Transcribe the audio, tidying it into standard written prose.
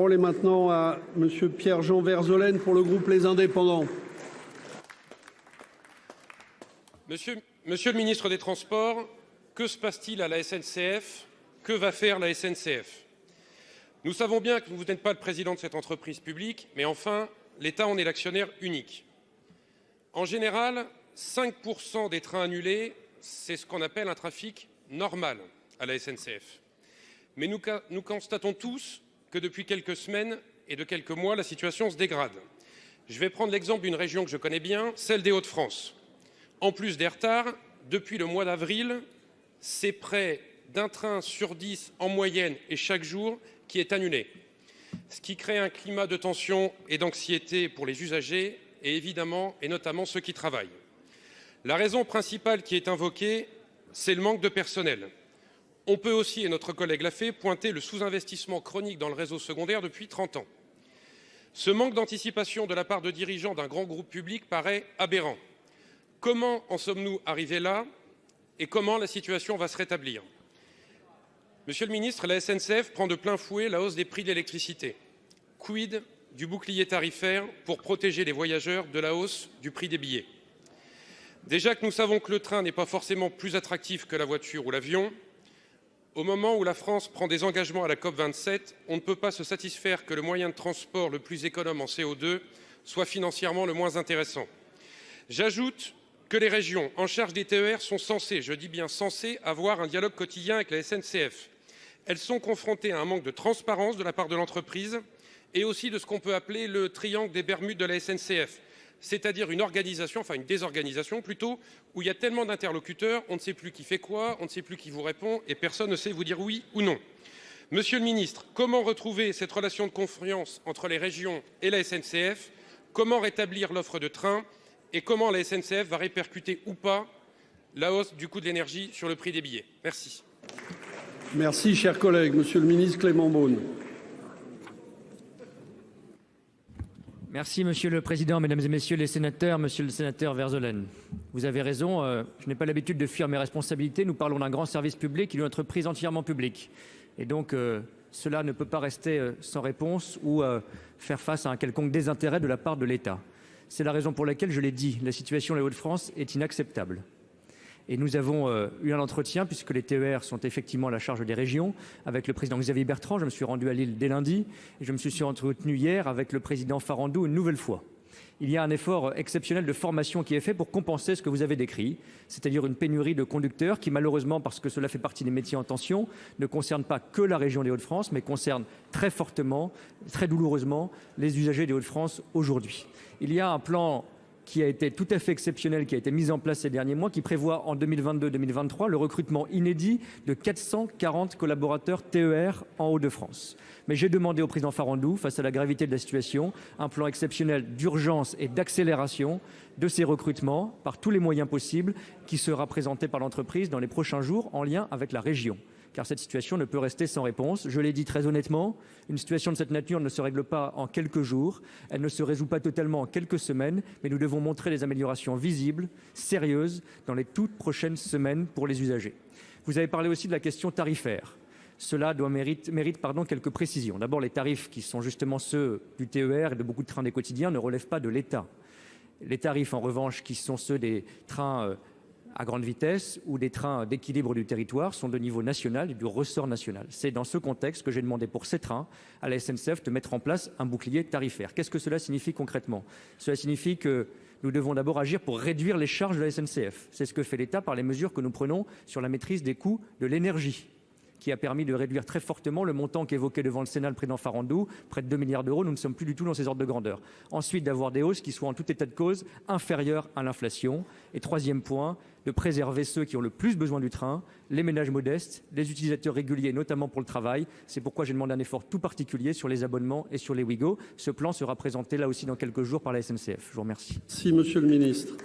parole est maintenant à monsieur Pierre-Jean Verzelen pour le groupe Les Indépendants. Monsieur le ministre des Transports, que se passe-t-il à la SNCF? Que va faire la SNCF? Nous savons bien que vous n'êtes pas le président de cette entreprise publique, mais enfin, l'État en est l'actionnaire unique. En général, 5% des trains annulés, c'est ce qu'on appelle un trafic normal à la SNCF. Mais nous constatons tous que depuis quelques semaines et de quelques mois, la situation se dégrade. Je vais prendre l'exemple d'une région que je connais bien, celle des Hauts-de-France. En plus des retards, depuis le mois d'avril, c'est près d'un train sur 10 en moyenne et chaque jour qui est annulé. Ce qui crée un climat de tension et d'anxiété pour les usagers et évidemment et notamment ceux qui travaillent. La raison principale qui est invoquée, c'est le manque de personnel. On peut aussi, et notre collègue l'a fait, pointer le sous-investissement chronique dans le réseau secondaire depuis 30 ans. Ce manque d'anticipation de la part de dirigeants d'un grand groupe public paraît aberrant. Comment en sommes-nous arrivés là et comment la situation va se rétablir? Monsieur le ministre, la SNCF prend de plein fouet la hausse des prix de l'électricité. Quid du bouclier tarifaire pour protéger les voyageurs de la hausse du prix des billets? Déjà que nous savons que le train n'est pas forcément plus attractif que la voiture ou l'avion, au moment où la France prend des engagements à la COP27, on ne peut pas se satisfaire que le moyen de transport le plus économe en CO2 soit financièrement le moins intéressant. J'ajoute que les régions en charge des TER sont censées, je dis bien censées, avoir un dialogue quotidien avec la SNCF. Elles sont confrontées à un manque de transparence de la part de l'entreprise et aussi de ce qu'on peut appeler le triangle des Bermudes de la SNCF, c'est-à-dire une organisation, enfin une désorganisation plutôt, où il y a tellement d'interlocuteurs, on ne sait plus qui fait quoi, on ne sait plus qui vous répond et personne ne sait vous dire oui ou non. Monsieur le ministre, comment retrouver cette relation de confiance entre les régions et la SNCF? Comment rétablir l'offre de train? Et comment la SNCF va répercuter ou pas la hausse du coût de l'énergie sur le prix des billets? Merci. Merci, cher collègue. Monsieur le ministre Clément Beaune. Merci Monsieur le Président, Mesdames et Messieurs les sénateurs, Monsieur le sénateur Verzelen. Vous avez raison, je n'ai pas l'habitude de fuir mes responsabilités. Nous parlons d'un grand service public et d'une entreprise entièrement publique. Et donc, cela ne peut pas rester sans réponse ou faire face à un quelconque désintérêt de la part de l'État. C'est la raison pour laquelle, je l'ai dit, la situation dans les Hauts-de-France est inacceptable. Et nous avons eu un entretien, puisque les TER sont effectivement à la charge des régions, avec le président Xavier Bertrand. Je me suis rendu à Lille dès lundi et je me suis entretenu hier avec le président Farandou une nouvelle fois. Il y a un effort exceptionnel de formation qui est fait pour compenser ce que vous avez décrit, c'est-à-dire une pénurie de conducteurs qui, malheureusement, parce que cela fait partie des métiers en tension, ne concerne pas que la région des Hauts-de-France, mais concerne très fortement, très douloureusement, les usagers des Hauts-de-France aujourd'hui. Il y a un plan qui a été tout à fait exceptionnel, qui a été mis en place ces derniers mois, qui prévoit en 2022-2023 le recrutement inédit de 440 collaborateurs TER en Hauts-de-France. Mais j'ai demandé au président Farandou, face à la gravité de la situation, un plan exceptionnel d'urgence et d'accélération de ces recrutements par tous les moyens possibles qui sera présenté par l'entreprise dans les prochains jours en lien avec la région. Car cette situation ne peut rester sans réponse. Je l'ai dit très honnêtement, une situation de cette nature ne se règle pas en quelques jours, elle ne se résout pas totalement en quelques semaines, mais nous devons montrer des améliorations visibles, sérieuses, dans les toutes prochaines semaines pour les usagers. Vous avez parlé aussi de la question tarifaire. Cela mérite quelques précisions. D'abord, les tarifs qui sont justement ceux du TER et de beaucoup de trains des quotidiens ne relèvent pas de l'État. Les tarifs, en revanche, qui sont ceux des trains à grande vitesse ou des trains d'équilibre du territoire sont de niveau national et du ressort national. C'est dans ce contexte que j'ai demandé pour ces trains à la SNCF de mettre en place un bouclier tarifaire. Qu'est-ce que cela signifie concrètement? Cela signifie que nous devons d'abord agir pour réduire les charges de la SNCF. C'est ce que fait l'État par les mesures que nous prenons sur la maîtrise des coûts de l'énergie, qui a permis de réduire très fortement le montant qu'évoquait devant le Sénat le président Farandou, près de 2 milliards d'euros. Nous ne sommes plus du tout dans ces ordres de grandeur. Ensuite, d'avoir des hausses qui soient en tout état de cause inférieures à l'inflation. Et troisième point, de préserver ceux qui ont le plus besoin du train, les ménages modestes, les utilisateurs réguliers, notamment pour le travail. C'est pourquoi j'ai demandé un effort tout particulier sur les abonnements et sur les Ouigo. Ce plan sera présenté là aussi dans quelques jours par la SNCF. Je vous remercie. Si, monsieur le ministre.